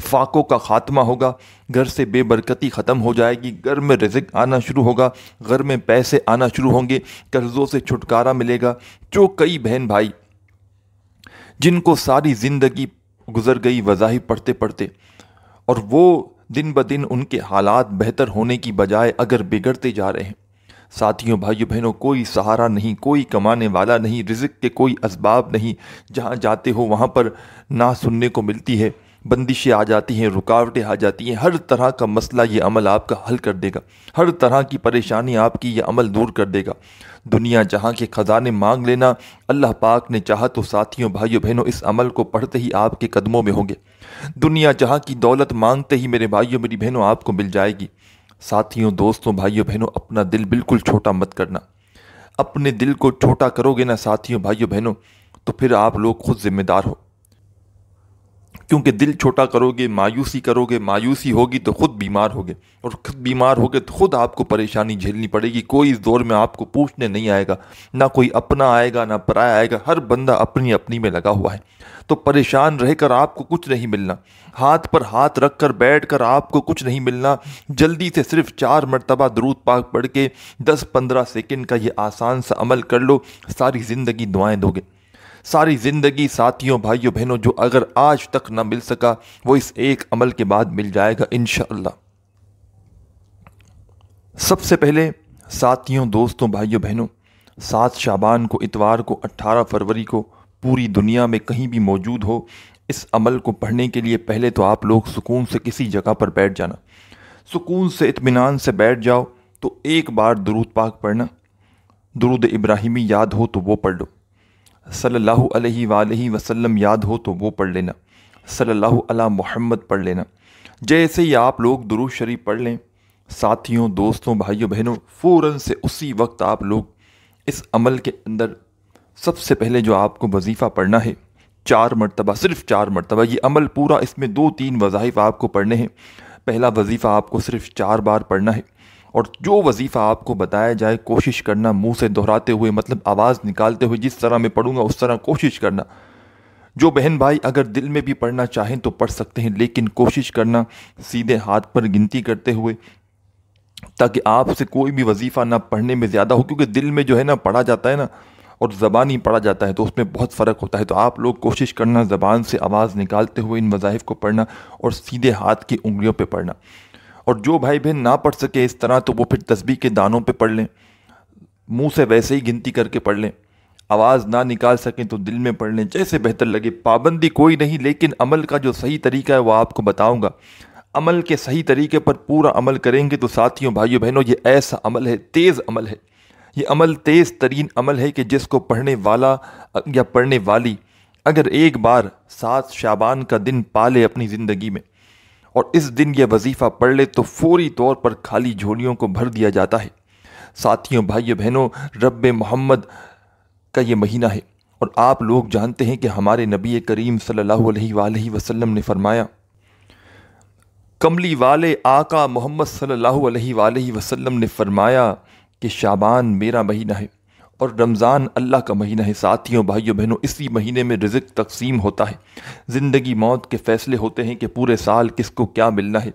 فاقوں کا خاتمہ ہوگا، گھر سے بے برکتی ختم ہو جائے گی، گھر میں رزق آنا شروع ہوگا، گھر میں پیسے آنا شروع ہوں گے، قرضوں سے چھٹکارا ملے گا۔ جو کئی بہن بھائی جن کو ساری زندگی گزر گئی وظائف پڑھتے پڑھتے، اور وہ دن بدن ان کے حالات بہتر ہونے کی بجائے اگر بگڑتے جا رہے ہیں، ساتھیوں بھائیوں بہنوں، کوئی سہارا نہیں، کوئی کمانے والا نہیں، رزق کے کوئی اسباب نہیں، جہاں جاتے ہو وہاں پر نہ سننے کو ملتی ہے، بندشیں آ جاتی ہیں، رکاوٹیں آ جاتی ہیں، ہر طرح کا مسئلہ یہ عمل آپ کا حل کر دے گا، ہر طرح کی پریشانی آپ کی یہ عمل دور کر دے گا۔ دنیا جہاں کے خزانے مانگ لینا، اللہ پاک نے چاہا تو ساتھیوں بھائیوں بہنوں اس عمل کو پڑھتے ہی آپ کے قدموں میں ہوں گے۔ دنیا جہاں کی دولت مانگتے ہی میرے بھائیوں میری بہنوں آپ کو مل جائے گی۔ ساتھیوں دوستوں بھائیوں بہنوں، اپنا دل بالکل چھوٹا مت کرنا۔ اپنے دل کو چھوٹا کرو گے نا ساتھیوں بھائیوں بہنوں، تو پھر آپ لوگ خود ذمہ دار ہو، کیونکہ دل چھوٹا کرو گے، مایوسی کرو گے، مایوسی ہوگی تو خود بیمار ہوگے، اور خود بیمار ہوگے تو خود آپ کو پریشانی جھیلنی پڑے گی۔ کوئی اس دور میں آپ کو پوچھنے نہیں آئے گا، نہ کوئی اپنا آئے گا نہ پرایا آئے گا، ہر بندہ اپنی اپنی میں لگا ہوا ہے۔ تو پریشان رہ کر آپ کو کچھ نہیں ملنا، ہاتھ پر ہاتھ رکھ کر بیٹھ کر آپ کو کچھ نہیں ملنا۔ جلدی سے صرف 4 مرتبہ درود پاک پڑھ کے 10-15 سیکنڈ کا یہ آسان سا عمل کر لو، ساری زندگی دعائیں دو گے۔ ساری زندگی ساتھیوں بھائیوں بہنوں، جو اگر آج تک نہ مل سکا وہ اس ایک عمل کے بعد مل جائے گا انشاءاللہ۔ سب سے پہلے ساتھیوں دوستوں بھائیوں بہنوں، 7 شعبان کو، اتوار کو، 18 فروری کو پوری دنیا میں کہیں بھی موجود ہو، اس عمل کو پڑھنے کے لیے پہلے تو آپ لوگ سکون سے کسی جگہ پر بیٹھ جانا، سکون سے اطمینان سے بیٹھ جاؤ، تو ایک بار درود پاک پڑھنا، درود ابراہیمی یاد ہو تو وہ پڑھ لو، صلی اللہ علیہ وآلہ وسلم یاد ہو تو وہ پڑھ لینا، صلی اللہ علی محمد پڑھ لینا۔ جیسے ہی آپ لوگ درود شریف پڑھ لیں، ساتھیوں دوستوں بھائیوں بہنوں، فوراً سے اسی وقت آپ لوگ اس عمل کے اندر سب سے پہلے جو آپ کو وظیفہ پڑھنا ہے، 4 مرتبہ، صرف 4 مرتبہ یہ عمل پورا، اس میں 2-3 وظائف آپ کو پڑھنے ہیں۔ پہلا وظیفہ آپ کو صرف 4 بار پڑھنا ہے، اور جو وظیفہ آپ کو بتایا جائے کوشش کرنا منہ سے دہراتے ہوئے، مطلب آواز نکالتے ہوئے، جس طرح میں پڑھوں گا اس طرح کوشش کرنا۔ جو بہن بھائی اگر دل میں بھی پڑھنا چاہیں تو پڑھ سکتے ہیں، لیکن کوشش کرنا سیدھے ہاتھ پر گنتی کرتے ہوئے، تاکہ آپ سے کوئی بھی وظیفہ نہ پڑھنے میں زیادہ ہو، کیونکہ دل میں جو ہے نا پڑھا جاتا ہے نا، اور زبانی پڑھا جاتا ہے، تو اس میں بہت فرق ہوتا ہے۔ تو آپ لوگ کوشش کرنا زبان سے آواز نکالتے ہوئے ان وظائف کو پڑھنا، اور سیدھے ہاتھ کی انگلیوں پہ پڑھنا۔ اور جو بھائی بہن نہ پڑھ سکے اس طرح، تو وہ پھر تسبیح کے دانوں پہ پڑھ لیں، منہ سے ویسے ہی گنتی کر کے پڑھ لیں، آواز نہ نکال سکیں تو دل میں پڑھ لیں، جیسے بہتر لگے۔ پابندی کوئی نہیں، لیکن عمل کا جو صحیح طریقہ ہے وہ آپ کو بتاؤں گا۔ عمل کے صحیح طریقے پر پورا عمل کریں گے تو ساتھیوں بھائیوں بہنوں، یہ ایسا عمل ہے، تیز عمل ہے، یہ عمل تیز ترین عمل ہے، کہ جس کو پڑھنے والا یا پڑھنے والی اگر ایک بار 7 شعبان کا دن پالے اپنی زندگی میں، اور اس دن یہ وظیفہ پڑھ لے، تو فوری طور پر خالی جھولیوں کو بھر دیا جاتا ہے۔ ساتھیوں بھائیوں بہنوں، رب محمد کا یہ مہینہ ہے، اور آپ لوگ جانتے ہیں کہ ہمارے نبی کریم صلی اللہ علیہ وآلہ وسلم نے فرمایا، کملی والے آقا محمد صلی اللہ علیہ وآلہ وسلم نے فرمایا کہ شعبان میرا مہینہ ہے اور رمضان اللہ کا مہینہ ہے۔ ساتھیوں بھائیوں بہنوں، اسی مہینے میں رزق تقسیم ہوتا ہے، زندگی موت کے فیصلے ہوتے ہیں کہ پورے سال کس کو کیا ملنا ہے،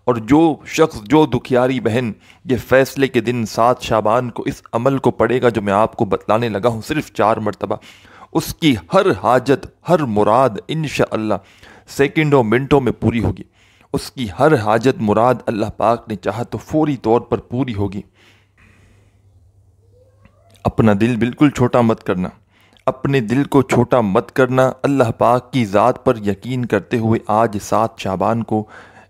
اور جو شخص، جو دکھیاری بہن یہ فیصلے کے دن 7 شعبان کو اس عمل کو پڑھے گا جو میں آپ کو بتلانے لگا ہوں، صرف 4 مرتبہ، اس کی ہر حاجت، ہر مراد انشاءاللہ سیکنڈوں منٹوں میں پوری ہوگی۔ اس کی ہر حاجت مراد اللہ پاک نے چاہا تو فوری طور پر پوری ہوگی۔ اپنا دل بالکل چھوٹا مت کرنا، اپنے دل کو چھوٹا مت کرنا، اللہ پاک کی ذات پر یقین کرتے ہوئے آج 7 شعبان کو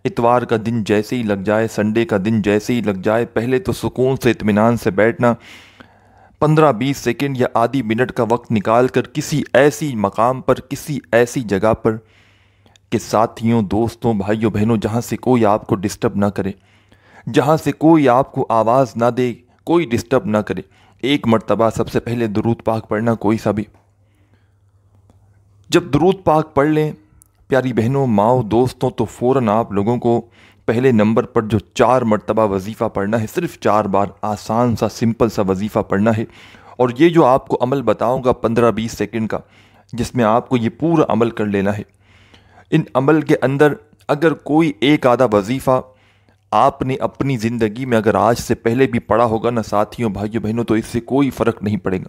اتوار کا دن جیسے ہی لگ جائے، سنڈے کا دن جیسے ہی لگ جائے، پہلے تو سکون سے اطمینان سے بیٹھنا، 15-20 سیکنڈ یا آدھی منٹ کا وقت نکال کر کسی ایسی مقام پر، کسی ایسی جگہ پر کہ ساتھیوں دوستوں بھائیوں بہنوں جہاں سے کوئی آپ کو ڈسٹرب نہ کرے، جہاں سے کوئی آپ کو آواز نہ دے، کوئی ڈسٹرب نہ کرے، ایک مرتبہ سب سے پہلے درود پاک پڑھنا کوئی سا بھی۔ جب درود پاک پڑھ لیں پیاری بہنوں ماؤں دوستوں، تو فوراً آپ لوگوں کو پہلے نمبر پر جو 4 مرتبہ وظیفہ پڑھنا ہے، صرف 4 بار آسان سا سمپل سا وظیفہ پڑھنا ہے۔ اور یہ جو آپ کو عمل بتاؤں گا 15-20 سیکنڈ کا، جس میں آپ کو یہ پورا عمل کر لینا ہے، ان عمل کے اندر اگر کوئی ایک آدھا وظیفہ آپ نے اپنی زندگی میں اگر آج سے پہلے بھی پڑھا ہوگا نا ساتھیوں بھائیوں بہنوں، تو اس سے کوئی فرق نہیں پڑے گا،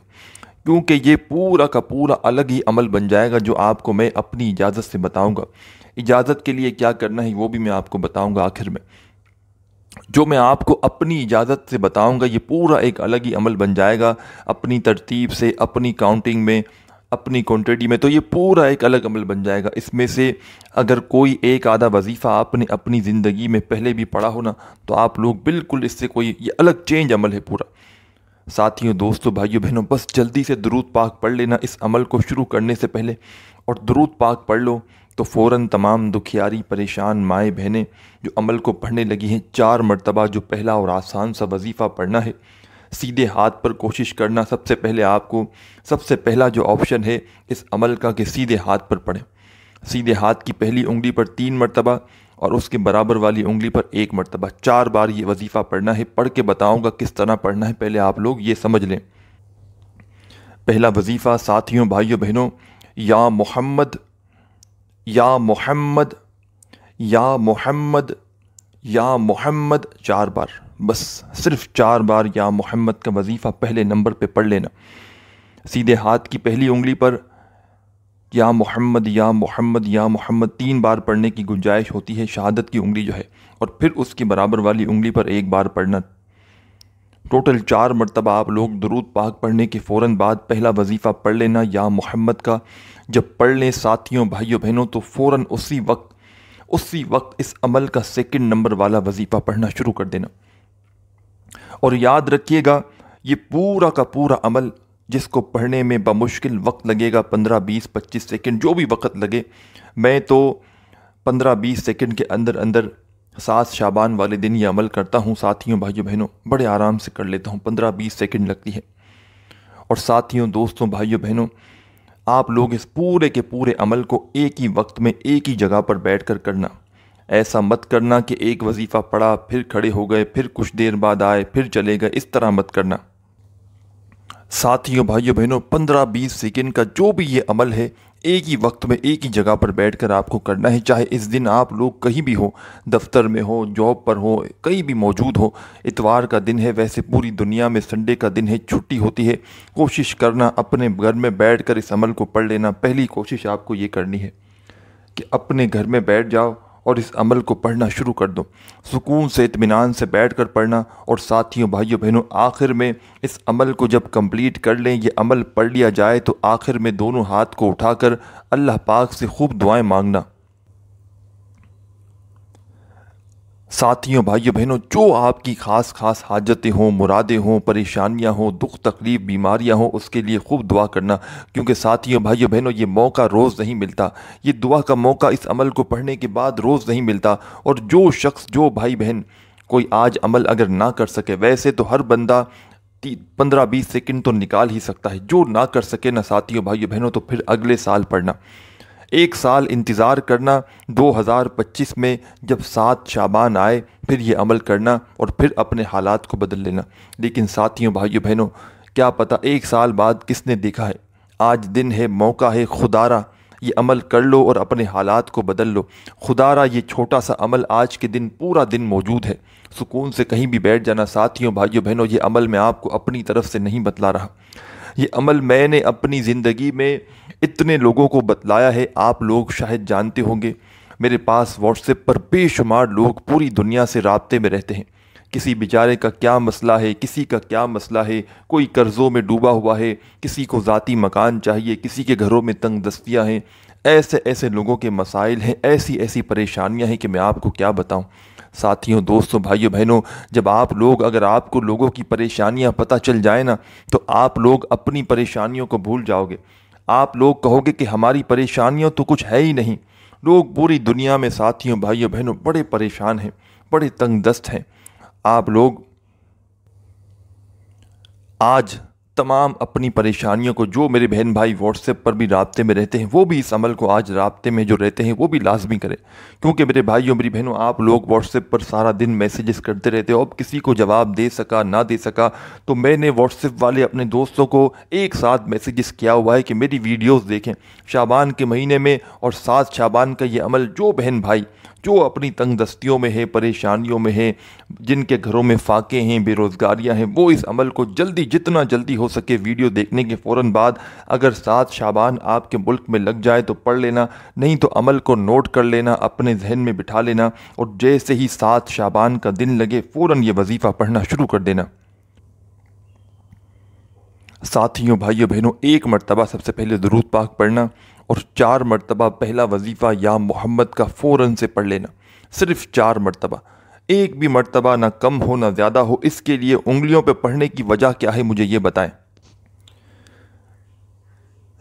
کیونکہ یہ پورا کا پورا الگ ہی عمل بن جائے گا جو آپ کو میں اپنی اجازت سے بتاؤں گا۔ اجازت کے لیے کیا کرنا ہے وہ بھی میں آپ کو بتاؤں گا آخر میں۔ جو میں آپ کو اپنی اجازت سے بتاؤں گا یہ پورا ایک الگ ہی عمل بن جائے گا، اپنی ترتیب سے، اپنی کاؤنٹنگ میں، اپنی کوانٹٹی میں، تو یہ پورا ایک الگ عمل بن جائے گا۔ اس میں سے اگر کوئی ایک آدھا وظیفہ آپ نے اپنی زندگی میں پہلے بھی پڑھا ہو نا، تو آپ لوگ بالکل اس سے کوئی، یہ الگ چینج عمل ہے پورا۔ ساتھیوں، دوستوں، بھائیوں بہنوں، بس جلدی سے درود پاک پڑھ لینا اس عمل کو شروع کرنے سے پہلے، اور درود پاک پڑھ لو تو فوراً تمام دکھیاری پریشان مائیں بہنیں جو عمل کو پڑھنے لگی ہیں 4 مرتبہ جو پہلا اور آسان سا وظیفہ پڑھنا ہے، سیدھے ہاتھ پر کوشش کرنا۔ سب سے پہلے آپ کو سب سے پہلا جو آپشن ہے اس عمل کا کہ سیدھے ہاتھ پر پڑھیں۔ سیدھے ہاتھ کی پہلی انگلی پر 3 مرتبہ اور اس کے برابر والی انگلی پر 1 مرتبہ، 4 بار یہ وظیفہ پڑھنا ہے۔ پڑھ کے بتاؤں گا کس طرح پڑھنا ہے، پہلے آپ لوگ یہ سمجھ لیں۔ پہلا وظیفہ ساتھیوں بھائیوں بہنوں، یا محمد یا محمد یا محمد یا محمد، 4 بار، بس صرف 4 بار یا محمد کا وظیفہ پہلے نمبر پہ پڑھ لینا۔ سیدھے ہاتھ کی پہلی انگلی پر یا محمد یا محمد یا محمد 3 بار پڑھنے کی گنجائش ہوتی ہے، شہادت کی انگلی جو ہے، اور پھر اس کی برابر والی انگلی پر 1 بار پڑھنا۔ ٹوٹل 4 مرتبہ آپ لوگ درود پاک پڑھنے کے فوراً بعد پہلا وظیفہ پڑھ لینا یا محمد کا۔ جب پڑھ لیں ساتھیوں بھائیوں بہنوں تو فوراً اسی وقت اس عمل کا 2 نمبر والا وظیفہ پڑھنا شروع کر دینا۔ اور یاد رکھیے گا یہ پورا کا پورا عمل جس کو پڑھنے میں بمشکل وقت لگے گا 15 20 25 سیکنڈ، جو بھی وقت لگے، میں تو 15 20 سیکنڈ کے اندر 7 شعبان والے دن یہ عمل کرتا ہوں ساتھیوں بھائیوں بہنوں، بڑے آرام سے کر لیتا ہوں، 15 20 سیکنڈ لگتی ہے۔ اور ساتھیوں دوستوں بھائیوں بہنوں، آپ لوگ اس پورے کے پورے عمل کو ایک ہی وقت میں ایک ہی جگہ پر بیٹھ کر کرنا۔ ایسا مت کرنا کہ ایک وظیفہ پڑھا پھر کھڑے ہو گئے، پھر کچھ دیر بعد آئے، پھر چلے گئے، اس طرح مت کرنا۔ ساتھیوں بھائیوں بہنوں، 15 20 سیکنڈ کا جو بھی یہ عمل ہے ایک ہی وقت میں ایک ہی جگہ پر بیٹھ کر آپ کو کرنا ہے، چاہے اس دن آپ لوگ کہیں بھی ہو، دفتر میں ہو، جاب پر ہو، کہیں بھی موجود ہو۔ اتوار کا دن ہے، ویسے پوری دنیا میں سنڈے کا دن ہے، چھٹی ہوتی ہے۔ کوشش کرنا اپنے گھر میں بیٹھ کر اس عمل کو پڑھ لینا۔ پہلی کوشش آپ کو یہ کرنی ہے کہ اپنے گھر میں بیٹھ جاؤ اور اس عمل کو پڑھنا شروع کر دو، سکون سے اطمینان سے بیٹھ کر پڑھنا۔ اور ساتھیوں بھائیوں بہنوں، آخر میں اس عمل کو جب کمپلیٹ کر لیں، یہ عمل پڑھ لیا جائے تو آخر میں دونوں ہاتھ کو اٹھا کر اللہ پاک سے خوب دعائیں مانگنا۔ ساتھیوں بھائیوں بہنوں، جو آپ کی خاص حاجتیں ہوں، مرادیں ہوں، پریشانیاں ہوں، دکھ تکلیف، بیماریاں ہوں، اس کے لیے خوب دعا کرنا، کیونکہ ساتھیوں بھائیوں بہنوں یہ موقع روز نہیں ملتا، یہ دعا کا موقع اس عمل کو پڑھنے کے بعد روز نہیں ملتا۔ اور جو شخص، جو بھائی بہن کوئی آج عمل اگر نہ کر سکے، ویسے تو ہر بندہ 15 20 سیکنڈ تو نکال ہی سکتا ہے، جو نہ کر سکے نا ساتھیوں بھائیوں بہنوں تو پھر اگلے سال پڑھنا۔ 1 سال انتظار کرنا، 2025 میں جب 7 شعبان آئے پھر یہ عمل کرنا اور پھر اپنے حالات کو بدل لینا۔ لیکن ساتھیوں بھائیوں بہنوں، کیا پتہ 1 سال بعد کس نے دیکھا ہے، آج دن ہے، موقع ہے، خدارا یہ عمل کر لو اور اپنے حالات کو بدل لو۔ خدارا یہ چھوٹا سا عمل آج کے دن پورا دن موجود ہے، سکون سے کہیں بھی بیٹھ جانا۔ ساتھیوں بھائیوں بہنوں، یہ عمل میں آپ کو اپنی طرف سے نہیں بتلا رہا، یہ عمل میں نے اپنی زندگی میں اتنے لوگوں کو بتلایا ہے، آپ لوگ شاید جانتے ہوں گے، میرے پاس واٹس ایپ پر بے شمار لوگ پوری دنیا سے رابطے میں رہتے ہیں۔ کسی بیچارے کا کیا مسئلہ ہے، کسی کا کیا مسئلہ ہے، کوئی قرضوں میں ڈوبا ہوا ہے، کسی کو ذاتی مکان چاہیے، کسی کے گھروں میں تنگ دستیاں ہیں، ایسے لوگوں کے مسائل ہیں، ایسی پریشانیاں ہیں کہ میں آپ کو کیا بتاؤں۔ ساتھیوں دوستوں بھائیوں بہنوں، جب اگر آپ کو لوگوں کی پریشانیاں پتہ چل جائیں نا تو آپ لوگ اپنی پریشانیوں کو بھول جاؤ گے۔ آپ لوگ کہو گے کہ ہماری پریشانیوں تو کچھ ہے ہی نہیں۔ لوگ پوری دنیا میں ساتھیوں بھائیوں بہنوں بڑے پریشان ہیں، بڑے تنگ دست ہیں۔ آپ لوگ آج تمام اپنی پریشانیوں کو، جو میرے بہن بھائی واٹس ایپ پر بھی رابطے میں رہتے ہیں وہ بھی اس عمل کو آج رابطے میں جو رہتے ہیں وہ بھی لازمی کریں، کیونکہ میرے بھائیوں میری بہنوں آپ لوگ واٹس ایپ پر سارا دن میسیجز کرتے رہتے ہو۔ اب کسی کو جواب دے سکا نہ دے سکا تو میں نے واٹس ایپ والے اپنے دوستوں کو ایک ساتھ میسیجز کیا ہوا ہے کہ میری ویڈیوز دیکھیں شعبان کے مہینے میں، اور 7 شعبان کا یہ عمل جو بہن بھائی جو اپنی تنگ دستیوں میں ہے، پریشانیوں میں ہے، جن کے گھروں میں فاقے ہیں، بے روزگاریاں ہیں، وہ اس عمل کو جتنا جلدی ہو سکے ویڈیو دیکھنے کے فوراً بعد اگر 7 شعبان آپ کے ملک میں لگ جائے تو پڑھ لینا، نہیں تو عمل کو نوٹ کر لینا، اپنے ذہن میں بٹھا لینا، اور جیسے ہی 7 شعبان کا دن لگے فوراً یہ وظیفہ پڑھنا شروع کر دینا۔ ساتھیوں، بھائیوں، بہنوں، 1 مرتبہ سب سے پہلے درود پاک پڑھنا اور 4 مرتبہ پہلا وظیفہ یا محمد کا فوراً سے پڑھ لینا، صرف 4 مرتبہ، ایک بھی مرتبہ نہ کم ہو نہ زیادہ ہو۔ اس کے لیے انگلیوں پہ پڑھنے کی وجہ کیا ہے مجھے یہ بتائیں۔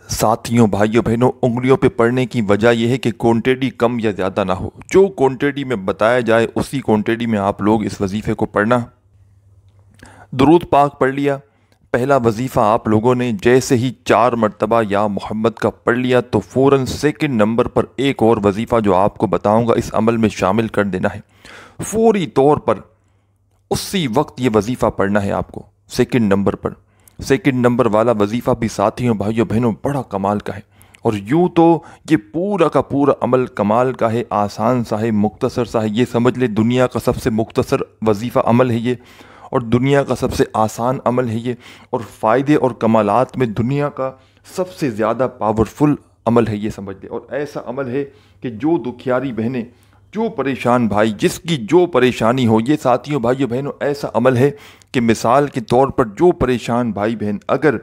ساتھیوں، بھائیوں، بہنوں، انگلیوں پہ پڑھنے کی وجہ یہ ہے کہ کوانٹیٹی کم یا زیادہ نہ ہو، جو کوانٹیٹی میں بتایا جائے اسی کوانٹیٹی میں آپ لوگ اس وظیفے کو پڑھنا۔ درود پاک پڑھ لیا، پہلا وظیفہ آپ لوگوں نے جیسے ہی 4 مرتبہ یا محمد کا پڑھ لیا تو فوراً 2nd نمبر پر ایک اور وظیفہ جو آپ کو بتاؤں گا اس عمل میں شامل کر دینا ہے۔ فوری طور پر اسی وقت یہ وظیفہ پڑھنا ہے آپ کو 2nd نمبر پر۔ 2nd نمبر والا وظیفہ بھی ساتھیوں، بھائیوں، بہنوں، بڑا کمال کا ہے، اور یوں تو یہ پورا کا پورا عمل کمال کا ہے، آسان سا ہے، مختصر سا ہے، یہ سمجھ لے دنیا کا سب سے مختصر وظیفہ عمل ہے یہ، اور دنیا کا سب سے آسان عمل ہے یہ، اور فائدے اور کمالات میں دنیا کا سب سے زیادہ پاورفل عمل ہے یہ، سمجھ لے۔ اور ایسا عمل ہے کہ جو دکھیاری بہنیں، جو پریشان بھائی، جس کی جو پریشانی ہو، یہ ساتھیوں، بھائیوں، بہنوں، ایسا عمل ہے کہ مثال کے طور پر جو پریشان بھائی بہن اگر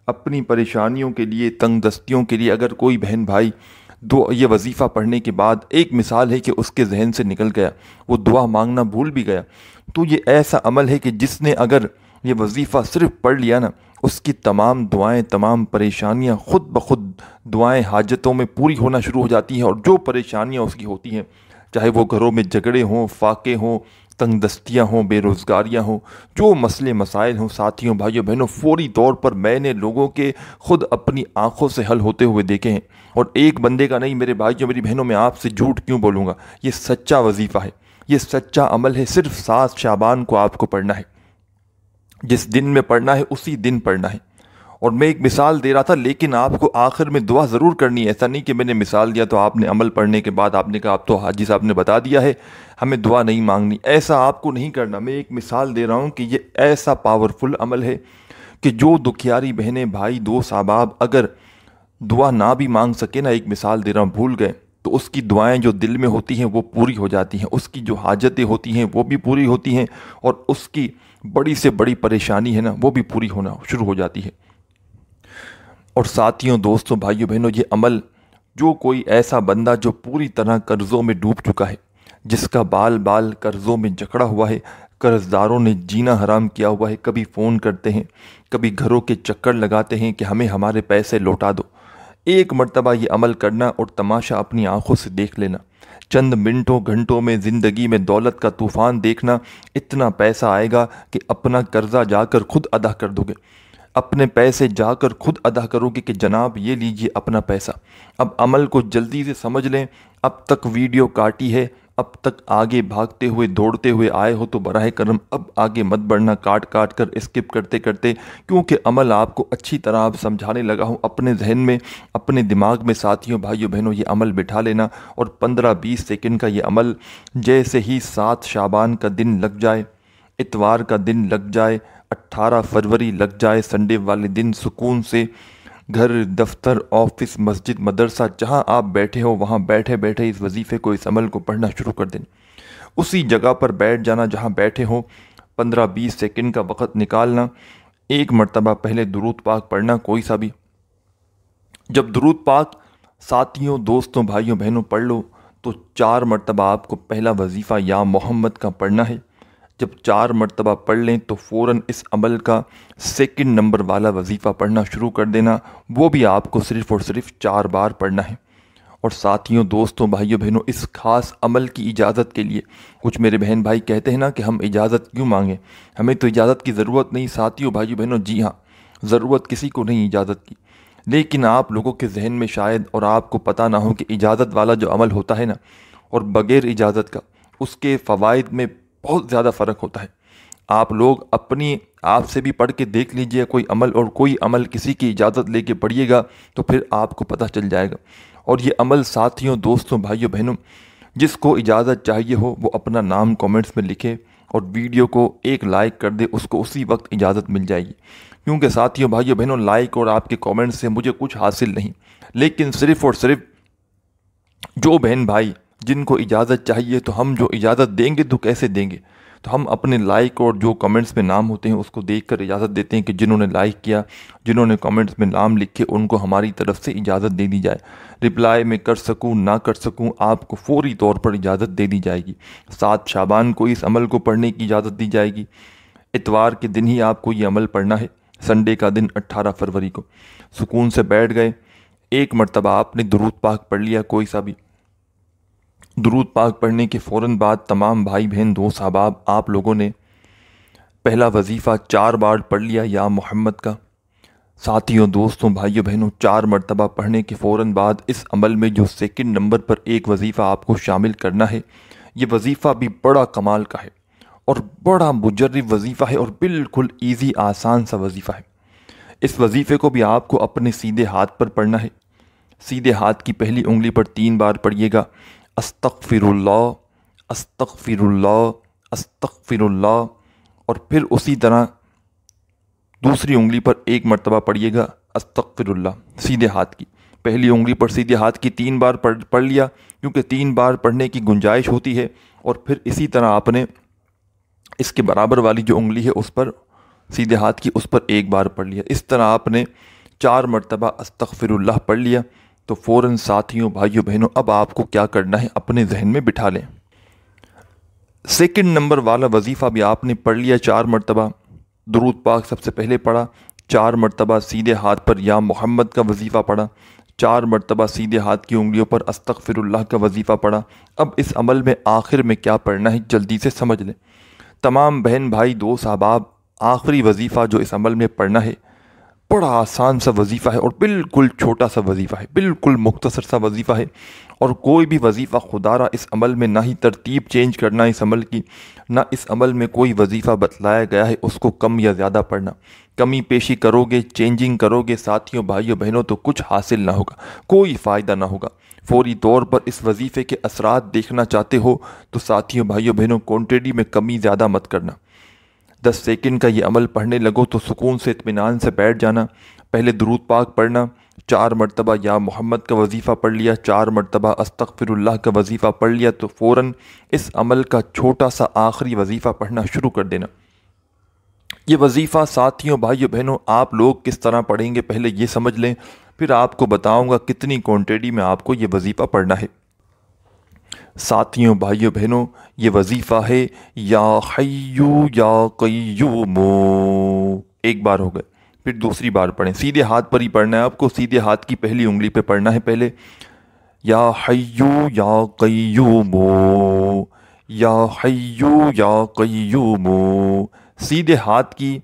اپنی پریشانیوں کے لیے، تنگ دستیوں کے لیے اگر کوئی بہن بھائی یہ وظیفہ پڑھنے کے بعد ایک مثال ہے کہ اس کے ذہن سے نکل گیا، وہ دعا مانگنا بھول بھی گیا، تو یہ ایسا عمل ہے کہ جس نے اگر یہ وظیفہ صرف پڑھ لیا نا، اس کی تمام دعائیں، تمام پریشانیاں خود بخود دعائیں حاجتوں میں پوری ہونا شروع ہو جاتی ہیں، اور جو پریشانیاں اس کی ہوتی ہیں، چاہے وہ گھروں میں جھگڑے ہوں، فاقے ہوں، تنگ دستیاں ہوں، بے روزگاریاں ہوں، جو مسئلے مسائل ہوں، ساتھیوں، بھائیوں، بہنوں، فوری طور پر میں نے لوگوں کے خود اپنی آنکھوں سے حل ہوتے ہوئے دیکھے ہیں، اور ایک بندے کا نہیں میرے بھائیوں، میری بہنوں، میں آپ سے جھوٹ کیوں بولوں گا، یہ سچا وظیفہ ہے، یہ سچا عمل ہے، صرف 7 شعبان کو آپ کو پڑھنا ہے، جس دن میں پڑھنا ہے اسی دن پڑھنا ہے۔ اور میں ایک مثال دے رہا تھا، لیکن آپ کو آخر میں دعا ضرور کرنی ہے، ایسا نہیں کہ میں نے مثال دیا تو آپ نے عمل پڑھنے کے بعد آپ نے کہا اب تو حاجی صاحب نے بتا دیا ہے ہمیں دعا نہیں مانگنی، ایسا آپ کو نہیں کرنا۔ میں ایک مثال دے رہا ہوں کہ یہ ایسا پاورفل عمل ہے کہ جو دکھیاری بہنیں، بھائی، دوست، احباب اگر دعا نہ بھی مانگ سکے نا، ایک مثال دے رہا ہوں، بھول گئے تو اس کی دعائیں جو دل میں ہوتی ہیں وہ پوری ہو جاتی ہیں، اس کی جو حاجتیں ہوتی ہیں وہ بھی پوری ہوتی ہیں، اور اس کی بڑی سے بڑی پریشانی ہے نا وہ بھی پوری ہونا شروع ہو جاتی ہے۔ اور ساتھیوں، دوستوں، بھائیوں، بہنوں، یہ عمل جو کوئی ایسا بندہ جو پوری طرح قرضوں میں ڈوب چکا ہے، جس کا بال بال قرضوں میں جکڑا ہوا ہے، قرض داروں نے جینا حرام کیا ہوا ہے، کبھی فون کرتے ہیں، کبھی گھروں کے چکر لگاتے ہیں کہ ہمیں ہمارے پیسے لوٹا دو، ایک مرتبہ یہ عمل کرنا اور تماشا اپنی آنکھوں سے دیکھ لینا، چند منٹوں گھنٹوں میں زندگی میں دولت کا طوفان دیکھنا، اتنا پیسہ آئے گا کہ اپنا قرضہ جا کر خود ادا کر دو گے، اپنے پیسے جا کر خود ادا کرو گے کہ جناب یہ لیجئے اپنا پیسہ۔ اب عمل کو جلدی سے سمجھ لیں، اب تک ویڈیو کاٹی ہے، اب تک آگے بھاگتے ہوئے دوڑتے ہوئے آئے ہو تو براہ کرم اب آگے مت بڑھنا، کاٹ کر اسکپ کرتے کرتے، کیونکہ عمل آپ کو اچھی طرح اب سمجھانے لگا ہوں، اپنے ذہن میں، اپنے دماغ میں ساتھیوں، بھائیوں، بہنوں، یہ عمل بٹھا لینا، اور 15-20 سیکنڈ کا یہ عمل جیسے ہی 7 شعبان کا دن لگ جائے، اتوار کا دن لگ جائے، 18 فروری لگ جائے، سنڈے والے دن سکون سے گھر، دفتر، آفس، مسجد، مدرسہ، جہاں آپ بیٹھے ہو وہاں بیٹھے بیٹھے اس وظیفے کو، اس عمل کو پڑھنا شروع کر دیں، اسی جگہ پر بیٹھ جانا جہاں بیٹھے ہو، 15-20 سیکنڈ کا وقت نکالنا، ایک مرتبہ پہلے درود پاک پڑھنا کوئی سا بھی۔ جب درود پاک ساتھیوں، دوستوں، بھائیوں، بہنوں پڑھ لو تو 4 مرتبہ آپ کو پہلا وظیفہ یا محمد کا پڑھنا ہے۔ جب 4 مرتبہ پڑھ لیں تو فوراً اس عمل کا 2nd نمبر والا وظیفہ پڑھنا شروع کر دینا، وہ بھی آپ کو صرف اور صرف 4 بار پڑھنا ہے۔ اور ساتھیوں، دوستوں، بھائیوں، بہنوں، اس خاص عمل کی اجازت کے لیے کچھ میرے بہن بھائی کہتے ہیں نا کہ ہم اجازت کیوں مانگیں، ہمیں تو اجازت کی ضرورت نہیں۔ ساتھیوں، بھائیوں، بہنوں، جی ہاں، ضرورت کسی کو نہیں اجازت کی، لیکن آپ لوگوں کے ذہن میں شاید اور آپ کو پتہ نہ ہو کہ اجازت والا جو عمل ہوتا ہے نا اور بغیر اجازت کا، اس کے فوائد میں بہت زیادہ فرق ہوتا ہے۔ آپ لوگ اپنی آپ سے بھی پڑھ کے دیکھ لیجئے کوئی عمل، اور کوئی عمل کسی کی اجازت لے کے پڑھیے گا تو پھر آپ کو پتہ چل جائے گا۔ اور یہ عمل ساتھیوں، دوستوں، بھائیوں، بہنوں، جس کو اجازت چاہیے ہو وہ اپنا نام کامنٹس میں لکھے اور ویڈیو کو ایک لائک کر دے، اس کو اسی وقت اجازت مل جائے گی، کیونکہ ساتھیوں بھائیوں بہنوں لائک اور آپ کے کامنٹ سے مجھے کچھ حاصل نہیں، لیکن صرف اور صرف جو بہن بھائی جن کو اجازت چاہیے، تو ہم جو اجازت دیں گے تو کیسے دیں گے؟ تو ہم اپنے لائک اور جو کمنٹس میں نام ہوتے ہیں اس کو دیکھ کر اجازت دیتے ہیں کہ جنہوں نے لائک کیا، جنہوں نے کمنٹس میں نام لکھے، ان کو ہماری طرف سے اجازت دے دی جائے۔ رپلائی میں کر سکوں نہ کر سکوں، آپ کو فوری طور پر اجازت دے دی جائے گی۔ 7 شعبان کو اس عمل کو پڑھنے کی اجازت دی جائے گی۔ اتوار کے دن ہی آپ کو یہ عمل پڑھنا ہے، سنڈے کا دن 18 فروری کو۔ سکون سے بیٹھ گئے، ایک مرتبہ آپ نے درود پاک پڑھ لیا، کوئی سا بھی۔ درود پاک پڑھنے کے فوراً بعد تمام بھائی بہن دوست احباب آپ لوگوں نے پہلا وظیفہ 4 بار پڑھ لیا یا محمد کا۔ ساتھیوں دوستوں بھائیوں بہنوں 4 مرتبہ پڑھنے کے فوراً بعد اس عمل میں جو سیکنڈ نمبر پر ایک وظیفہ آپ کو شامل کرنا ہے، یہ وظیفہ بھی بڑا کمال کا ہے اور بڑا مجرب وظیفہ ہے اور بالکل ایزی آسان سا وظیفہ ہے۔ اس وظیفے کو بھی آپ کو اپنے سیدھے ہاتھ پر پڑھنا ہے۔ سیدھے ہاتھ کی پہلی انگلی پر 3 بار پڑھیے گا، استغفر اللہ استغفر اللہ استغفر اللہ، اور پھر اسی طرح دوسری انگلی پر 1 مرتبہ پڑھیے گا استغفر اللہ، سیدھے ہاتھ کی پہلی انگلی پر سیدھے ہاتھ کی 3 بار پڑھ لیا، کیونکہ 3 بار پڑھنے کی گنجائش ہوتی ہے، اور پھر اسی طرح آپ نے اس کے برابر والی جو انگلی ہے اس پر سیدھے ہاتھ کی اس پر 1 بار پڑھ لیا۔ اس طرح آپ نے 4 مرتبہ استغفر اللہ پڑھ لیا، تو فوراً ساتھیوں بھائیوں بہنوں اب آپ کو کیا کرنا ہے اپنے ذہن میں بٹھا لیں۔ سیکنڈ نمبر والا وظیفہ بھی آپ نے پڑھ لیا 4 مرتبہ، درود پاک سب سے پہلے پڑھا، 4 مرتبہ سیدھے ہاتھ پر یا محمد کا وظیفہ پڑھا، 4 مرتبہ سیدھے ہاتھ کی انگلیوں پر استغفر اللہ کا وظیفہ پڑھا۔ اب اس عمل میں آخر میں کیا پڑھنا ہے جلدی سے سمجھ لیں۔ تمام بہن بھائی دوست احباب آخری وظیفہ جو اس عمل میں پڑھنا ہے بڑا آسان سا وظیفہ ہے اور بالکل چھوٹا سا وظیفہ ہے، بالکل مختصر سا وظیفہ ہے، اور کوئی بھی وظیفہ خدا را اس عمل میں نہ ہی ترتیب چینج کرنا اس عمل کی، نہ اس عمل میں کوئی وظیفہ بتلایا گیا ہے اس کو کم یا زیادہ پڑھنا۔ کمی پیشی کرو گے، چینجنگ کرو گے ساتھیوں بھائیوں بہنوں تو کچھ حاصل نہ ہوگا، کوئی فائدہ نہ ہوگا۔ فوری طور پر اس وظیفے کے اثرات دیکھنا چاہتے ہو تو ساتھیوں بھائیوں بہنوں کوانٹٹی میں کمی زیادہ مت کرنا۔ 10 سیکنڈ کا یہ عمل پڑھنے لگو تو سکون سے اطمینان سے بیٹھ جانا۔ پہلے درود پاک پڑھنا، 4 مرتبہ یا محمد کا وظیفہ پڑھ لیا، 4 مرتبہ استغفر اللہ کا وظیفہ پڑھ لیا، تو فوراً اس عمل کا چھوٹا سا آخری وظیفہ پڑھنا شروع کر دینا۔ یہ وظیفہ ساتھیوں بھائیوں بہنوں آپ لوگ کس طرح پڑھیں گے پہلے یہ سمجھ لیں، پھر آپ کو بتاؤں گا کتنی کوانٹٹی میں آپ کو یہ وظیفہ پڑھنا ہے۔ ساتھیوں بھائیوں بہنوں یہ وظیفہ ہے یا حیو یا قیوم، 1 بار ہو گئے، پھر دوسری بار پڑھیں، سیدھے ہاتھ پر ہی پڑھنا ہے آپ کو، سیدھے ہاتھ کی پہلی انگلی پہ پڑھنا ہے پہلے، یا حیو یا قیوم یا حیو یا قیوم، سیدھے ہاتھ کی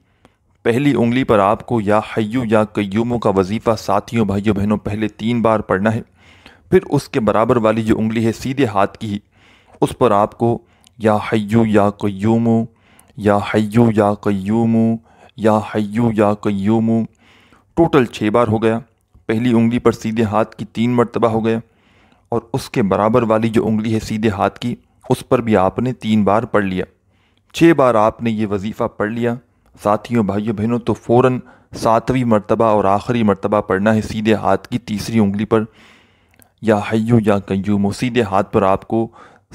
پہلی انگلی پر آپ کو یا حیو یا قیوم کا وظیفہ ساتھیوں بھائیوں بہنوں پہلے 3 بار پڑھنا ہے، پھر اس کے برابر والی جو انگلی ہے سیدھے ہاتھ کی ہی اس پر آپ کو یا حیو یا قیوم یا حیو یا قیوم یا حیو یا قیوم، ٹوٹل 6 بار ہو گیا۔ پہلی انگلی پر سیدھے ہاتھ کی 3 مرتبہ ہو گیا، اور اس کے برابر والی جو انگلی ہے سیدھے ہاتھ کی اس پر بھی آپ نے 3 بار پڑھ لیا۔ 6 بار آپ نے یہ وظیفہ پڑھ لیا ساتھیوں بھائیوں بہنوں، تو فوراً 7ویں مرتبہ اور آخری مرتبہ پڑھنا ہے سیدھے ہاتھ کی تیسری انگلی پر یا حیو یا قیوم، سیدھے ہاتھ پر آپ کو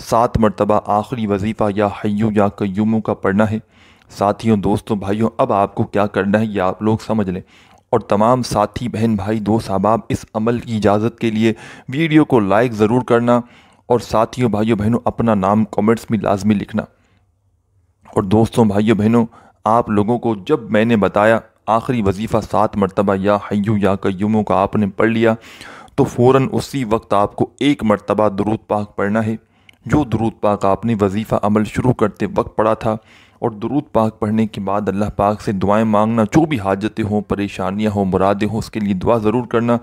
7 مرتبہ آخری وظیفہ یا حیو یا قیوم کا پڑھنا ہے۔ ساتھیوں دوستوں بھائیوں اب آپ کو کیا کرنا ہے یہ آپ لوگ سمجھ لیں، اور تمام ساتھی بہن بھائی دوست احباب اس عمل کی اجازت کے لیے ویڈیو کو لائک ضرور کرنا، اور ساتھیوں بھائیوں بہنوں اپنا نام کمنٹس میں لازمی لکھنا۔ اور دوستوں بھائیوں بہنوں آپ لوگوں کو جب میں نے بتایا آخری وظیفہ 7 مرتبہ یا حیو یا قیوم کا آپ نے پڑھ لیا، تو فوراً اسی وقت آپ کو 1 مرتبہ درود پاک پڑھنا ہے، جو درود پاک آپ نے وظیفہ عمل شروع کرتے وقت پڑھا تھا، اور درود پاک پڑھنے کے بعد اللہ پاک سے دعائیں مانگنا، جو بھی حاجتیں ہوں، پریشانیاں ہوں، مرادیں ہوں، اس کے لیے دعا ضرور کرنا۔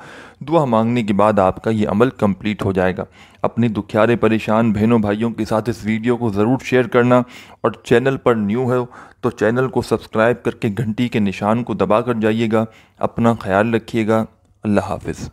دعا مانگنے کے بعد آپ کا یہ عمل کمپلیٹ ہو جائے گا۔ اپنے دکھیارے پریشان بہنوں بھائیوں کے ساتھ اس ویڈیو کو ضرور شیئر کرنا، اور چینل پر نیو ہے تو چینل کو سبسکرائب کر کے گھنٹی کے نشان کو دبا کر جائیے گا۔ اپنا خیال رکھیے گا، اللہ حافظ۔